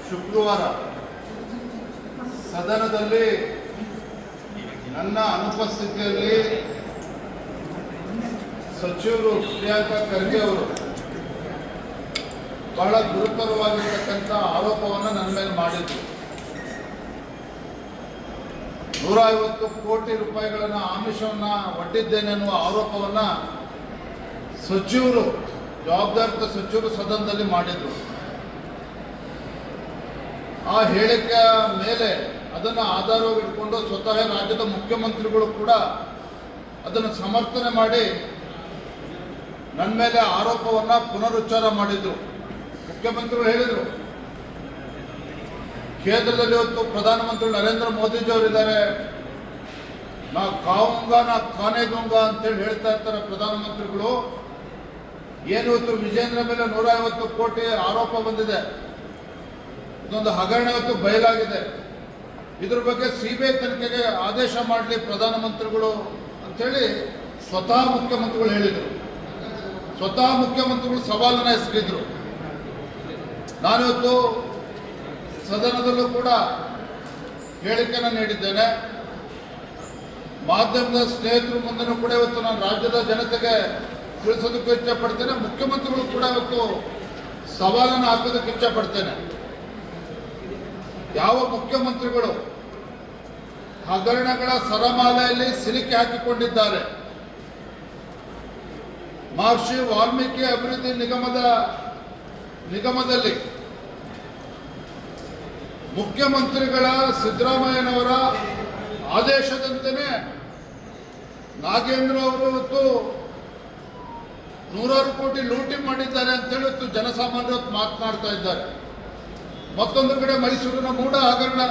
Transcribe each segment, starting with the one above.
ಶುಕ್ರವಾರ ಸದನದಲ್ಲಿ ನನ್ನ ಅನುಪಸ್ಥಿತಿಯಲ್ಲಿ ಸಚಿವರು ಪ್ರಿಯಾಂಕಾ ಖರ್ಗೆ ಅವರು ಬಹಳ ಗುರುತರವಾಗಿರ್ತಕ್ಕಂಥ ಆರೋಪವನ್ನು ನನ್ನ ಮೇಲೆ ಮಾಡಿದ್ರು. 150 ಕೋಟಿ ರೂಪಾಯಿಗಳನ್ನು ಆಮಿಷವನ್ನು ಒಡ್ಡಿದ್ದೇನೆ ಅನ್ನುವ ಆರೋಪವನ್ನು ಸಚಿವರು, ಜವಾಬ್ದಾರಿತ ಸಚಿವರು ಸದನದಲ್ಲಿ ಮಾಡಿದರು. ಆ ಹೇಳಿಕೆಯ ಮೇಲೆ ಅದನ್ನು ಆಧಾರವಾಗಿಟ್ಕೊಂಡು ಸ್ವತಃ ರಾಜ್ಯದ ಮುಖ್ಯಮಂತ್ರಿಗಳು ಕೂಡ ಅದನ್ನು ಸಮರ್ಥನೆ ಮಾಡಿ ನನ್ನ ಮೇಲೆ ಆರೋಪವನ್ನು ಪುನರುಚ್ಚಾರ ಮಾಡಿದರು. ಮುಖ್ಯಮಂತ್ರಿಗಳು ಹೇಳಿದರು, ಕೇಂದ್ರದಲ್ಲಿ ಇವತ್ತು ಪ್ರಧಾನಮಂತ್ರಿ ನರೇಂದ್ರ ಮೋದಿಜಿಯವರಿದ್ದಾರೆ, ನಾ ಕಾವುಂಗ ನಾ ಖಾನೆ ದೂಂಗ ಅಂತೇಳಿ ಹೇಳ್ತಾ ಇರ್ತಾರೆ ಪ್ರಧಾನಮಂತ್ರಿಗಳು. ಏನು ಇವತ್ತು ವಿಜೇಂದ್ರ ಮೇಲೆ 150 ಕೋಟಿ ಆರೋಪ ಬಂದಿದೆ, ಇದೊಂದು ಹಗರಣ ಇವತ್ತು ಬಯಲಾಗಿದೆ. ಇದ್ರ ಬಗ್ಗೆ ಸಿಬಿಐ ತನಿಖೆಗೆ ಆದೇಶ ಮಾಡಲಿ ಪ್ರಧಾನಮಂತ್ರಿಗಳು ಅಂತೇಳಿ ಸ್ವತಃ ಮುಖ್ಯಮಂತ್ರಿಗಳು ಹೇಳಿದರು. ಸ್ವತಃ ಮುಖ್ಯಮಂತ್ರಿಗಳು ಸವಾಲನ್ನು ಎಸಗಿದ್ರು. ನಾನಿವತ್ತು ಸದನದಲ್ಲೂ ಕೂಡ ಹೇಳಿಕೆಯನ್ನು ನೀಡಿದ್ದೇನೆ. ಮಾಧ್ಯಮದ ಸ್ನೇಹಿತರು ಮುಂದೆನೂ ಕೂಡ ಇವತ್ತು ನಾನು ರಾಜ್ಯದ ಜನತೆಗೆ ತಿಳಿಸೋದಕ್ಕೂ ಇಚ್ಛೆಪಡ್ತೇನೆ. ಮುಖ್ಯಮಂತ್ರಿಗಳು ಕೂಡ ಇವತ್ತು ಸವಾಲನ್ನು ಹಾಕೋದಕ್ಕೆ ಇಚ್ಛೆಪಡ್ತೇನೆ. ಯಾವ ಮುಖ್ಯಮಂತ್ರಿಗಳು ಹಗರಣಗಳ ಸರಮಾಲೆಯಲ್ಲಿ ಸಿಲುಕಿ ಹಾಕಿಕೊಂಡಿದ್ದಾರೆ, ಮಹರ್ಷಿ ವಾಲ್ಮೀಕಿ ಅಭಿವೃದ್ಧಿ ನಿಗಮದಲ್ಲಿ ಮುಖ್ಯಮಂತ್ರಿಗಳ ಸಿದ್ದರಾಮಯ್ಯನವರ ಆದೇಶದಂತೆಯೇ ನಾಗೇಂದ್ರ ಅವರು ಇವತ್ತು 100 ಕೋಟಿ ಲೂಟಿ ಮಾಡಿದ್ದಾರೆ ಅಂತೇಳಿ ಇವತ್ತು ಜನಸಾಮಾನ್ಯರು ಮಾತನಾಡ್ತಾ ಇದ್ದಾರೆ. ಮತ್ತೊಂದು ಕಡೆ ಮೈಸೂರಿನ ಮೂಢ ಹಗರಣ,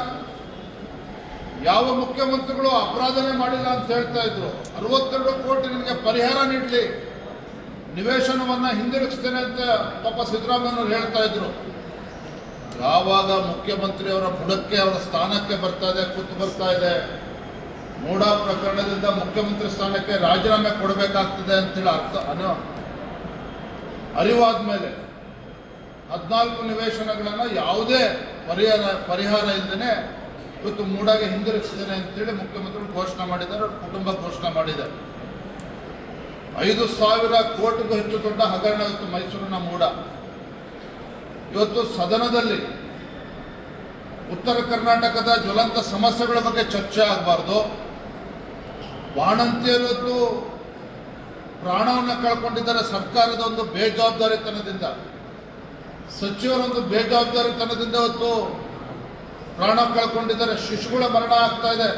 ಯಾವ ಮುಖ್ಯಮಂತ್ರಿಗಳು ಅಪರಾಧನೆ ಮಾಡಿಲ್ಲ ಅಂತ ಹೇಳ್ತಾ ಇದ್ರು. 62 ಕೋಟಿ ನಿಮಗೆ ಪರಿಹಾರ ನೀಡಲಿ, ನಿವೇಶನವನ್ನು ಹಿಂದಿರುಗಿಸ್ತೇನೆ ಅಂತ ಪಾಪ ಸಿದ್ದರಾಮಯ್ಯನವರು ಹೇಳ್ತಾ ಇದ್ರು. ಯಾವಾಗ ಮುಖ್ಯಮಂತ್ರಿಯವರ ಬುಡಕ್ಕೆ, ಅವರ ಸ್ಥಾನಕ್ಕೆ ಕೂತು ಬರ್ತಾ ಇದೆ, ಮೂಢ ಪ್ರಕರಣದಿಂದ ಮುಖ್ಯಮಂತ್ರಿ ಸ್ಥಾನಕ್ಕೆ ರಾಜೀನಾಮೆ ಕೊಡಬೇಕಾಗ್ತದೆ ಅಂತೇಳಿ ಅರಿವಾದ ಮೇಲೆ 14 ನಿವೇಶನಗಳನ್ನು ಯಾವುದೇ ಪರಿಹಾರ ಇಲ್ಲದೇ ಇವತ್ತು ಮೂಡಾಗೆ ಹಿಂದಿರುಗಿಸ್ತೇನೆ ಅಂತೇಳಿ ಮುಖ್ಯಮಂತ್ರಿಗಳು ಘೋಷಣೆ ಮಾಡಿದ್ದಾರೆ, ಅವ್ರ ಕುಟುಂಬ ಘೋಷಣೆ ಮಾಡಿದ್ದಾರೆ. 5,000 ಕೋಟಿಗೂ ಹೆಚ್ಚು ದೊಡ್ಡ ಹಗರಣ ಇವತ್ತು ಮೈಸೂರಿನ ಮೂಡ. ಇವತ್ತು ಸದನದಲ್ಲಿ ಉತ್ತರ ಕರ್ನಾಟಕದ ಜ್ವಲಂತ ಸಮಸ್ಯೆಗಳ ಬಗ್ಗೆ ಚರ್ಚೆ ಆಗಬಾರ್ದು. ಬಾಣಂತಿಯರು ಇವತ್ತು ಪ್ರಾಣವನ್ನು ಕಳ್ಕೊಂಡಿದ್ದಾರೆ ಸರ್ಕಾರದ ಒಂದು ಬೇಜವಾಬ್ದಾರಿತನದಿಂದ, ಸಚಿವರೊಂದು ಬೇಜವಾಬ್ದಾರಿತನದಿಂದ ಇವತ್ತು ಪ್ರಾಣ ಕಳ್ಕೊಂಡಿದ್ದಾರೆ, ಶಿಶುಗಳ ಮರಣ ಆಗ್ತಾ ಇದೆ.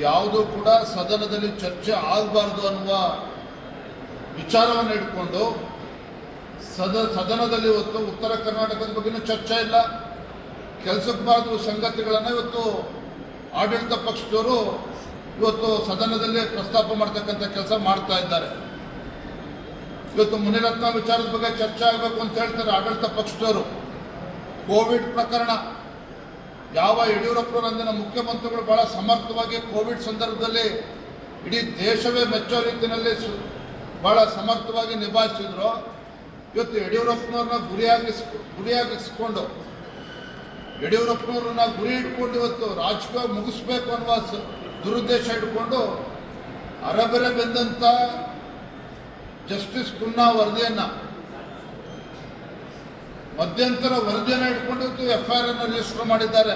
ಯಾವುದೂ ಕೂಡ ಸದನದಲ್ಲಿ ಚರ್ಚೆ ಆಗಬಾರ್ದು ಅನ್ನುವ ವಿಚಾರವನ್ನು ಇಟ್ಕೊಂಡು ಸದನದಲ್ಲಿ ಇವತ್ತು ಉತ್ತರ ಕರ್ನಾಟಕದ ಬಗ್ಗೆನೂ ಚರ್ಚೆ ಇಲ್ಲ, ಕೆಲಸಕ್ಕೆ ಬಾರದ ಸಂಗತಿಗಳನ್ನು ಇವತ್ತು ಆಡಳಿತ ಪಕ್ಷದವರು ಇವತ್ತು ಸದನದಲ್ಲಿ ಪ್ರಸ್ತಾಪ ಮಾಡ್ತಕ್ಕಂಥ ಕೆಲಸ ಮಾಡ್ತಾ ಇದ್ದಾರೆ. ಇವತ್ತು ಮುನಿರತ್ನ ವಿಚಾರದ ಬಗ್ಗೆ ಚರ್ಚೆ ಆಗಬೇಕು ಅಂತ ಹೇಳ್ತಾರೆ ಆಡಳಿತ ಪಕ್ಷದವರು. ಕೋವಿಡ್ ಪ್ರಕರಣ, ಯಾವ ಯಡಿಯೂರಪ್ಪರು ಅಂದಿನ ಮುಖ್ಯಮಂತ್ರಿಗಳು ಬಹಳ ಸಮರ್ಥವಾಗಿ ಕೋವಿಡ್ ಸಂದರ್ಭದಲ್ಲಿ ಇಡೀ ದೇಶವೇ ಮೆಚ್ಚೋ ರೀತಿಯಲ್ಲಿ ಬಹಳ ಸಮರ್ಥವಾಗಿ ನಿಭಾಯಿಸಿದ್ರು. ಇವತ್ತು ಯಡಿಯೂರಪ್ಪನವ್ರನ್ನ ಗುರಿಯಾಗಿಸ್ಕೊಂಡು ಯಡಿಯೂರಪ್ಪನವ್ರನ್ನ ಗುರಿ ಇಟ್ಕೊಂಡು ಇವತ್ತು ರಾಜಕೀಯ ಮುಗಿಸ್ಬೇಕು ಅನ್ನುವ ದುರುದ್ದೇಶ ಇಟ್ಕೊಂಡು ಅರಬೆರೆ ಬೆಂದಂಥ ಜಸ್ಟಿಸ್ ಕುನ್ನಾ ವರದಿಯನ್ನು, ಮಧ್ಯಂತರ ವರದಿಯನ್ನು ಇಟ್ಕೊಂಡು ಇವತ್ತು FIR ಅನ್ನು ರಿಜಿಸ್ಟರ್ ಮಾಡಿದ್ದಾರೆ.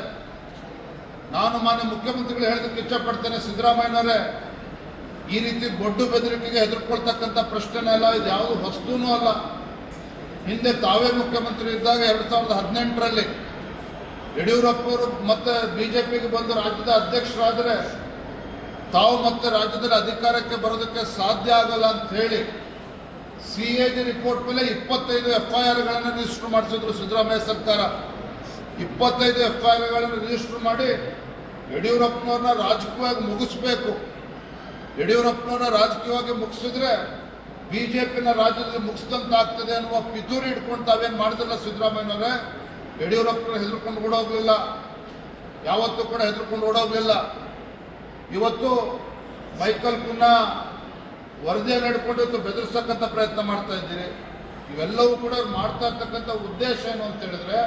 ನಾನು ಮಾನ್ಯ ಮುಖ್ಯಮಂತ್ರಿಗಳು ಹೇಳೋದಕ್ಕೆ ಇಚ್ಛೆಪಡ್ತೇನೆ, ಸಿದ್ದರಾಮಯ್ಯನವರೇ, ಈ ರೀತಿ ಗೊಡ್ಡು ಬೆದರಿಕೆಗೆ ಹೆದರ್ಕೊಳ್ತಕ್ಕಂಥ ಪ್ರಶ್ನೆನೇ ಅಲ್ಲ, ಇದು ಯಾವುದು ಹೊಸ್ತೂನೂ ಅಲ್ಲ. ಹಿಂದೆ ತಾವೇ ಮುಖ್ಯಮಂತ್ರಿ ಇದ್ದಾಗ 2018ರಲ್ಲಿ ಯಡಿಯೂರಪ್ಪರು ಮತ್ತೆ BJPಗೆ ಬಂದು ರಾಜ್ಯದ ಅಧ್ಯಕ್ಷರಾದರೆ ತಾವು ಮತ್ತೆ ರಾಜ್ಯದಲ್ಲಿ ಅಧಿಕಾರಕ್ಕೆ ಬರೋದಕ್ಕೆ ಸಾಧ್ಯ ಆಗಲ್ಲ ಅಂತ ಹೇಳಿ CAG ರಿಪೋರ್ಟ್ ಮೇಲೆ 25 FIRಗಳನ್ನು ರಿಜಿಸ್ಟರ್ ಮಾಡಿಸಿದ್ರು ಸಿದ್ದರಾಮಯ್ಯ ಸರ್ಕಾರ. 25 FIRಗಳನ್ನು ರಿಜಿಸ್ಟರ್ ಮಾಡಿ ಯಡಿಯೂರಪ್ಪನವ್ರನ್ನ ರಾಜಕೀಯವಾಗಿ ಮುಗಿಸ್ಬೇಕು. ಯಡಿಯೂರಪ್ಪನವ್ರನ್ನ ರಾಜಕೀಯವಾಗಿ ಮುಗಿಸಿದ್ರೆ BJPನ ರಾಜ್ಯದಲ್ಲಿ ಮುಗಿಸಿದಂತ ಆಗ್ತದೆ ಅನ್ನುವ ಪಿತೂರಿ ಇಟ್ಕೊಂಡು ತಾವೇನು ಮಾಡಿದ್ರಲ್ಲ ಸಿದ್ದರಾಮಯ್ಯನವರೇ, ಯಡಿಯೂರಪ್ಪನ ಹೆದರ್ಕೊಂಡು ಓಡೋಗ್ಲಿಲ್ಲ, ಯಾವತ್ತೂ ಕೂಡ ಹೆದರ್ಕೊಂಡು ಓಡೋಗ್ಲಿಲ್ಲ. ಇವತ್ತು ಮೈಕಲ್ ಕುನ್ನಾ ವರದಿಯನ್ನು ಹಿಡ್ಕೊಂಡು ಬೆದರಿಸತಕ್ಕಂಥ ಪ್ರಯತ್ನ ಮಾಡ್ತಾ ಇದ್ದೀರಿ. ಇವೆಲ್ಲವೂ ಕೂಡ ಮಾಡ್ತಾ ಇರ್ತಕ್ಕಂಥ ಉದ್ದೇಶ ಏನು ಅಂತ ಹೇಳಿದ್ರೆ,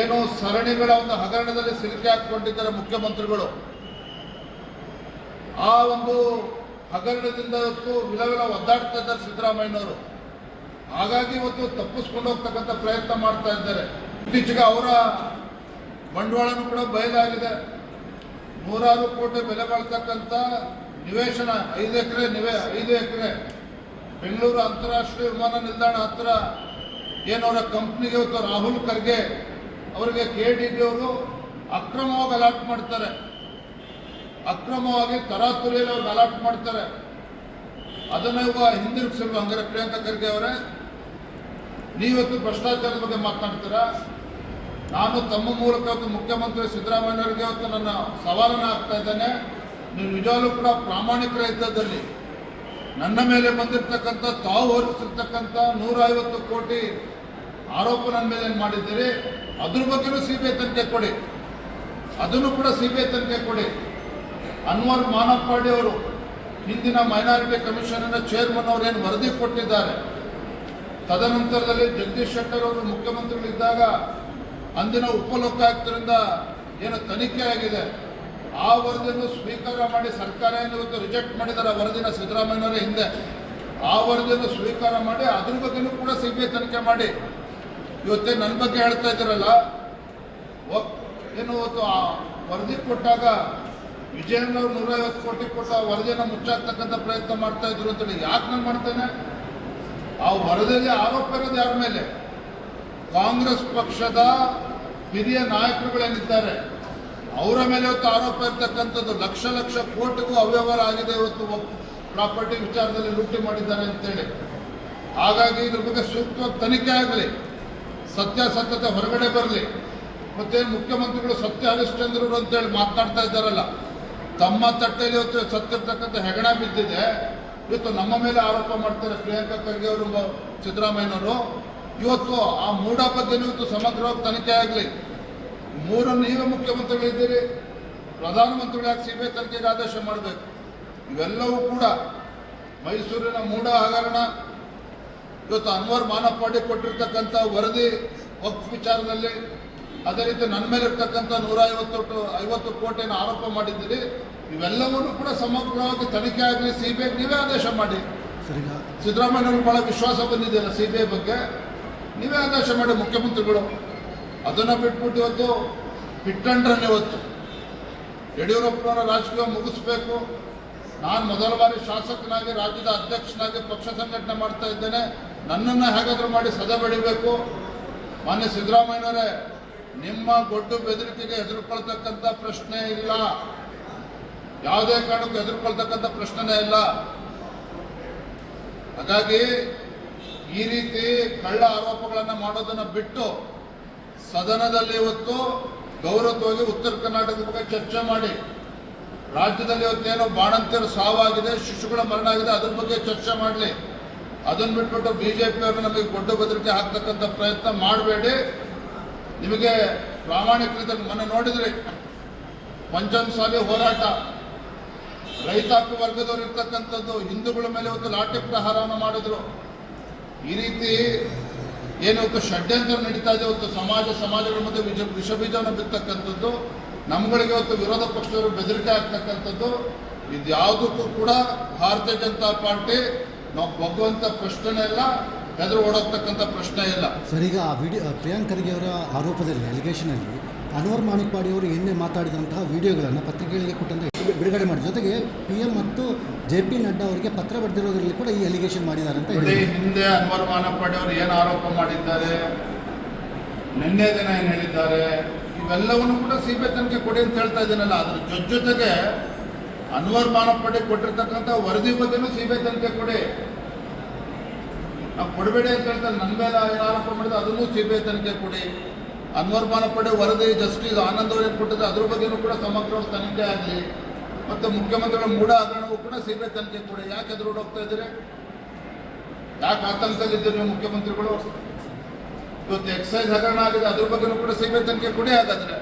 ಏನು ಸರಣಿಗಳ ಒಂದು ಹಗರಣದಲ್ಲಿ ಸಿಲುಕಿ ಹಾಕಿಕೊಂಡಿದ್ದಾರೆ ಮುಖ್ಯಮಂತ್ರಿಗಳು. ಆ ಒಂದು ಹಗರಣದಿಂದ ಇವತ್ತು ವಿಲವಿಲ ಒದ್ದಾಡ್ತಾ ಇದ್ದಾರೆ ಸಿದ್ದರಾಮಯ್ಯನವರು. ಹಾಗಾಗಿ ಇವತ್ತು ತಪ್ಪಿಸ್ಕೊಂಡು ಹೋಗ್ತಕ್ಕಂಥ ಪ್ರಯತ್ನ ಮಾಡ್ತಾ ಇದ್ದಾರೆ. ಇತ್ತೀಚೆಗೆ ಅವರ ಬಂಡವಾಳನೂ ಕೂಡ ಬಯಲಾಗಿದೆ. 100 ಕೋಟಿ ಬೆಲೆ ಬಾಳ್ತಕ್ಕಂಥ ನಿವೇಶನ 5 ಎಕರೆ ಬೆಂಗಳೂರು ಅಂತಾರಾಷ್ಟ್ರೀಯ ವಿಮಾನ ನಿಲ್ದಾಣ ಹತ್ರ ಏನವರ ಕಂಪ್ನಿಗೆ ಇವತ್ತು ರಾಹುಲ್ ಖರ್ಗೆ ಅವರಿಗೆ KDP ಅವರು ಅಕ್ರಮವಾಗಿ ಅಲಾಟ್ ಮಾಡ್ತಾರೆ. ಅಕ್ರಮವಾಗಿ ತರಾತುರಿಯಲ್ಲಿ ಅವ್ರಿಗೆ ಅಲಾಟ್ ಮಾಡ್ತಾರೆ. ಅದನ್ನ ಇವಾಗ ಹಿಂದಿರುಗಿಸಿಲ್ವ? ಹಂಗಾರೆ ಪ್ರಿಯಾಂಕಾ ಖರ್ಗೆ ಅವರೇ, ನೀವತ್ತು ಭ್ರಷ್ಟಾಚಾರದ ಬಗ್ಗೆ ಮಾತನಾಡ್ತೀರಾ? ನಾನು ತಮ್ಮ ಮೂಲಕ ಇವತ್ತು ಮುಖ್ಯಮಂತ್ರಿ ಸಿದ್ದರಾಮಯ್ಯನವರಿಗೆ ಇವತ್ತು ನನ್ನ ಸವಾಲನ್ನು ಹಾಕ್ತಾ ಇದ್ದೇನೆ. ನೀವು ನಿಜವಾಗ್ಲೂ ಕೂಡ ಪ್ರಾಮಾಣಿಕರ ಇದ್ದದಲ್ಲಿ ನನ್ನ ಮೇಲೆ ಬಂದಿರತಕ್ಕಂಥ ತಾವು ಹೊರಿಸಿರ್ತಕ್ಕಂಥ 150 ಕೋಟಿ ಆರೋಪ ನನ್ನ ಮೇಲೆ ಏನು ಮಾಡಿದ್ದೀರಿ, ಅದ್ರ ಬಗ್ಗೆನೂ CBI ತನಿಖೆ ಕೊಡಿ. ಅದನ್ನು ಕೂಡ CBI ತನಿಖೆ ಕೊಡಿ. ಅನ್ವರ್ ಮಾನಪ್ಪಾಡಿ ಅವರು ಹಿಂದಿನ ಮೈನಾರಿಟಿ ಕಮಿಷನ್ನ ಚೇರ್ಮನ್ ಅವರು ಏನು ವರದಿ ಕೊಟ್ಟಿದ್ದಾರೆ, ತದನಂತರದಲ್ಲಿ ಜಗದೀಶ್ ಶೆಟ್ಟರ್ ಅವರು ಮುಖ್ಯಮಂತ್ರಿಗಳಿದ್ದಾಗ ಅಂದಿನ ಉಪಲೋಕಾಯುಕ್ತರಿಂದ ಏನು ತನಿಖೆ ಆಗಿದೆ, ಆ ವರದಿಯನ್ನು ಸ್ವೀಕಾರ ಮಾಡಿ ಸರ್ಕಾರ ಏನು ಇವತ್ತು ರಿಜೆಕ್ಟ್ ಮಾಡಿದ್ದಾರೆ. ಆ ವರದಿನ ಸಿದ್ದರಾಮಯ್ಯನವರೇ ಹಿಂದೆ ಆ ವರದಿಯನ್ನು ಸ್ವೀಕಾರ ಮಾಡಿ ಅದ್ರ ಬಗ್ಗೆನೂ ಕೂಡ CBI ತನಿಖೆ ಮಾಡಿ. ಇವತ್ತೇ ನನ್ನ ಬಗ್ಗೆ ಹೇಳ್ತಾ ಇದ್ದೀರಲ್ಲ, ಏನು ಇವತ್ತು ಆ ವರದಿ ಕೊಟ್ಟಾಗ ವಿಜಯೇಂದ್ರ ಅವರು 150 ಕೋಟಿ ಕೊಟ್ಟು ಆ ವರದಿಯನ್ನು ಮುಚ್ಚಾಕ್ತಕ್ಕಂಥ ಪ್ರಯತ್ನ ಮಾಡ್ತಾ ಇದ್ರು ಅಂತೇಳಿ ಯಾಕೆ ನಾನು ಮಾಡ್ತೇನೆ? ಆ ವರದಿಯಲ್ಲಿ ಆರೋಪ ಇರೋದು ಯಾರ ಮೇಲೆ? ಕಾಂಗ್ರೆಸ್ ಪಕ್ಷದ ಹಿರಿಯ ನಾಯಕರುಗಳೇನಿದ್ದಾರೆ ಅವರ ಮೇಲೆ ಇವತ್ತು ಆರೋಪ ಇರ್ತಕ್ಕಂಥದ್ದು. ಲಕ್ಷ ಕೋಟಿಗೂ ಅವ್ಯವಹಾರ ಆಗಿದೆ ಇವತ್ತು ಪ್ರಾಪರ್ಟಿ ವಿಚಾರದಲ್ಲಿ ಲೂಟಿ ಮಾಡಿದ್ದಾರೆ ಅಂತೇಳಿ. ಹಾಗಾಗಿ ಇದ್ರ ಬಗ್ಗೆ ಸೂಕ್ತವಾಗಿ ತನಿಖೆ ಆಗಲಿ, ಸತ್ಯಾಸತ್ಯತೆ ಹೊರಗಡೆ ಬರಲಿ. ಮತ್ತೇನು ಮುಖ್ಯಮಂತ್ರಿಗಳು ಸತ್ಯ ಹರಿಶ್ಚಂದ್ರರು ಅಂತೇಳಿ ಮಾತನಾಡ್ತಾ ಇದ್ದಾರಲ್ಲ, ತಮ್ಮ ತಟ್ಟೆಯಲ್ಲಿ ಇವತ್ತು ಸತ್ತಿರ್ತಕ್ಕಂಥ ಹೆಗಣ ಬಿದ್ದಿದೆ. ಇವತ್ತು ನಮ್ಮ ಮೇಲೆ ಆರೋಪ ಮಾಡ್ತಾರೆ ಪ್ರಿಯಾಂಕಾ ಖರ್ಗೆ ಅವರು, ಸಿದ್ದರಾಮಯ್ಯನವರು. ಇವತ್ತು ಆ ಮೂಢ ಬಗ್ಗೆ ಇವತ್ತು ಸಮಗ್ರವಾಗಿ ತನಿಖೆ ಆಗಲಿ. ನೀವೇ ಮುಖ್ಯಮಂತ್ರಿಗಳಿದ್ದೀರಿ, ಪ್ರಧಾನಮಂತ್ರಿಗಳು ಯಾಕೆ CBI ತನಿಖೆಗೆ ಆದೇಶ ಮಾಡಬೇಕು? ಇವೆಲ್ಲವೂ ಕೂಡ ಮೈಸೂರಿನ ಮೂಢ ಹಗರಣ, ಇವತ್ತು ಅನ್ವರ್ ಮಾನಪ್ಪಾಡಿ ಕೊಟ್ಟಿರ್ತಕ್ಕಂಥ ವರದಿ ವಕ್ಫ್ ವಿಚಾರದಲ್ಲಿ, ಅದೇ ರೀತಿ ನನ್ನ ಮೇಲೆ ಇರ್ತಕ್ಕಂಥ 150 ಕೋಟಿಯನ್ನು ಆರೋಪ ಮಾಡಿದ್ದೀರಿ. ಇವೆಲ್ಲವನ್ನೂ ಕೂಡ ಸಮಗ್ರವಾಗಿ ತನಿಖೆ ಆಗಲಿ, CBI ನೀವೇ ಆದೇಶ ಮಾಡಿ. ಸಿದ್ದರಾಮಯ್ಯವ್ರಿಗೆ ಭಾಳ ವಿಶ್ವಾಸ ಬಂದಿದೆಯಲ್ಲ CBI ಬಗ್ಗೆ, ನೀವೇ ಆದೇಶ ಮಾಡಿ ಮುಖ್ಯಮಂತ್ರಿಗಳು. ಅದನ್ನು ಬಿಟ್ಬಿಟ್ಟು ಇವತ್ತು ಪಿಟ್ಟಂಡ್ರನ್ನು ಇವತ್ತು ಯಡಿಯೂರಪ್ಪನವರ ರಾಜಕೀಯ ಮುಗಿಸ್ಬೇಕು. ನಾನು ಮೊದಲ ಬಾರಿ ಶಾಸಕನಾಗಿ ರಾಜ್ಯದ ಅಧ್ಯಕ್ಷನಾಗಿ ಪಕ್ಷ ಸಂಘಟನೆ ಮಾಡ್ತಾ ಇದ್ದೇನೆ, ನನ್ನನ್ನು ಹೇಗಾದರೂ ಮಾಡಿ ಸದೆ ಬಡಿಬೇಕು. ಮಾನ್ಯ ಸಿದ್ದರಾಮಯ್ಯನವರೇ, ನಿಮ್ಮ ಗೊಡ್ಡು ಬೆದರಿಕೆಗೆ ಹೆದರ್ಕೊಳ್ತಕ್ಕಂಥ ಪ್ರಶ್ನೆ ಇಲ್ಲ. ಯಾವುದೇ ಕಾರಣಕ್ಕೂ ಹೆದರ್ಕೊಳ್ತಕ್ಕಂಥ ಪ್ರಶ್ನೆನೇ ಇಲ್ಲ. ಹಾಗಾಗಿ ಈ ರೀತಿ ಕಳ್ಳ ಆರೋಪಗಳನ್ನು ಮಾಡೋದನ್ನು ಬಿಟ್ಟು ಸದನದಲ್ಲಿ ಇವತ್ತು ಗೌರವವಾಗಿ ಉತ್ತರ ಕರ್ನಾಟಕದ ಬಗ್ಗೆ ಚರ್ಚೆ ಮಾಡಿ, ರಾಜ್ಯದಲ್ಲಿ ಇವತ್ತೇನೋ ಬಾಣಂತಿಯರ ಸಾವಾಗಿದೆ, ಶಿಶುಗಳ ಮರಣ ಆಗಿದೆ, ಅದ್ರ ಬಗ್ಗೆ ಚರ್ಚೆ ಮಾಡಲಿ. ಅದನ್ನು ಬಿಟ್ಬಿಟ್ಟು BJP ಅವರು ನಮಗೆ ಗೊಡ್ಡು ಬೆದರಿಕೆ ಹಾಕ್ತಕ್ಕಂಥ ಪ್ರಯತ್ನ ಮಾಡಬೇಡಿ. ನಿಮಗೆ ಪ್ರಾಮಾಣಿಕತೆ ಮೊನ್ನೆ ನೋಡಿದ್ರಿ, ಪಂಚಮಸಾಲಿ ಹೋರಾಟ, ರೈತಾಪಿ ವರ್ಗದವರು ಇರ್ತಕ್ಕಂಥದ್ದು, ಹಿಂದೂಗಳ ಮೇಲೆ ಇವತ್ತು ಲಾಠಿ ಪ್ರಹಾರವನ್ನು ಮಾಡಿದ್ರು. ಈ ರೀತಿ ಏನಿವತ್ತು ಷಡ್ಯಂತ್ರ ನಡೀತಾ ಇದೆ. ಇವತ್ತು ಸಮಾಜಗಳ ಮಧ್ಯೆ ವಿಷಬೀಜವನ್ನು ಬಿತ್ತಕ್ಕಂಥದ್ದು, ನಮ್ಗಳಿಗೆ ಇವತ್ತು ವಿರೋಧ ಪಕ್ಷದವರು ಬೆದರಿಕೆ ಆಗ್ತಕ್ಕಂಥದ್ದು, ಇದ್ಯಾವುದಕ್ಕೂ ಕೂಡ ಭಾರತೀಯ ಜನತಾ ಪಾರ್ಟಿ ನಾವು ಬಗ್ಗುವಂಥ ಪ್ರಶ್ನೆ ಇಲ್ಲ, ಹೆದರು ಓಡೋಗ್ತಕ್ಕಂಥ ಪ್ರಶ್ನೆ ಇಲ್ಲ. ಸರ್, ಈಗ ಆ ಪ್ರಿಯಾಂಕ್ ಖರ್ಗೆ ಅವರ ಆರೋಪದಲ್ಲಿ ಅಲಿಗೇಷನಲ್ಲಿ ಅನ್ವರ್ ಮಾನಿಕ್ಪಾಡಿ ಅವರು ಎನ್ನೆ ಮಾತಾಡಿದಂತಹ ವಿಡಿಯೋಗಳನ್ನು ಪತ್ರಿಕೆಗಳಿಗೆ ಕೊಟ್ಟಂತೆ ಬಿಡುಗಡೆ ಮಾಡಿ, ಜೊತೆಗೆ PM ಮತ್ತು JP ನಡ್ಡಾ ಅವರಿಗೆ ಪತ್ರ ಬರೆದಿರೋದ್ರಲ್ಲಿ ಕೂಡ ಈ ಅಲಿಗೇಷನ್ ಮಾಡಿದ್ದಾರೆ ಅಂತ ಹೇಳಿ. ಹಿಂದೆ ಅನ್ವರ್ ಮಾನಪ್ಪಾಡಿ ಅವರು ಏನು ಆರೋಪ ಮಾಡಿದ್ದಾರೆ, ನಿನ್ನೆ ದಿನ ಏನು ಹೇಳಿದ್ದಾರೆ, ಇವೆಲ್ಲವನ್ನು ಕೂಡ CBI ತನಿಖೆ ಕೊಡಿ ಅಂತ ಹೇಳ್ತಾ ಇದ್ದೀನಲ್ಲ. ಅದ್ರ ಜೊತೆಗೆ ಅನ್ವರ್ ಮಾನಪ್ಪಾಡಿ ಕೊಟ್ಟಿರ್ತಕ್ಕಂಥ ವರದಿ ಬಗ್ಗೆನೂ CBI ತನಿಖೆ ಕೊಡಿ. ನಾವು ಕೊಡಬೇಡಿ ಅಂತ ಹೇಳ್ತಾರೆ. ನನ್ನ ಮೇಲೆ ಏನು ಆರೋಪ ಮಾಡಿದ್ರೆ ಅದನ್ನು CBI ತನಿಖೆ ಕೊಡಿ. ಅನ್ವರ್ ಮಾನಪ್ಪಾಡಿ ವರದಿ ಜಸ್ಟಿಸ್ ಆನಂದ್ ಅವರಿಗೆ ಕೊಟ್ಟಿದ್ದೆ, ಅದ್ರ ಬಗ್ಗೆನೂ ಕೂಡ ಸಮಗ್ರವಾಗಿ ತನಿಖೆ ಆಗಲಿ. ಮತ್ತು ಮುಖ್ಯಮಂತ್ರಿಗಳ ಮೂಢ ಹಗರಣವೂ ಕೂಡ CBI ತನಿಖೆ ಕೊಡಿ. ಯಾಕೆ ಎದುರು ಹೋಗ್ತಾ ಇದ್ದೀರಿ? ಯಾಕೆ ಆತಂಕದಲ್ಲಿದ್ದೀರಿ ನೀವು ಮುಖ್ಯಮಂತ್ರಿಗಳು? ಇವತ್ತು ಎಕ್ಸೈಸ್ ಹಗರಣ ಆಗಿದೆ, ಅದ್ರ ಬಗ್ಗೆನೂ ಕೂಡ CBI ತನಿಖೆ ಕೊಡಿ. ಹಾಗಾದರೆ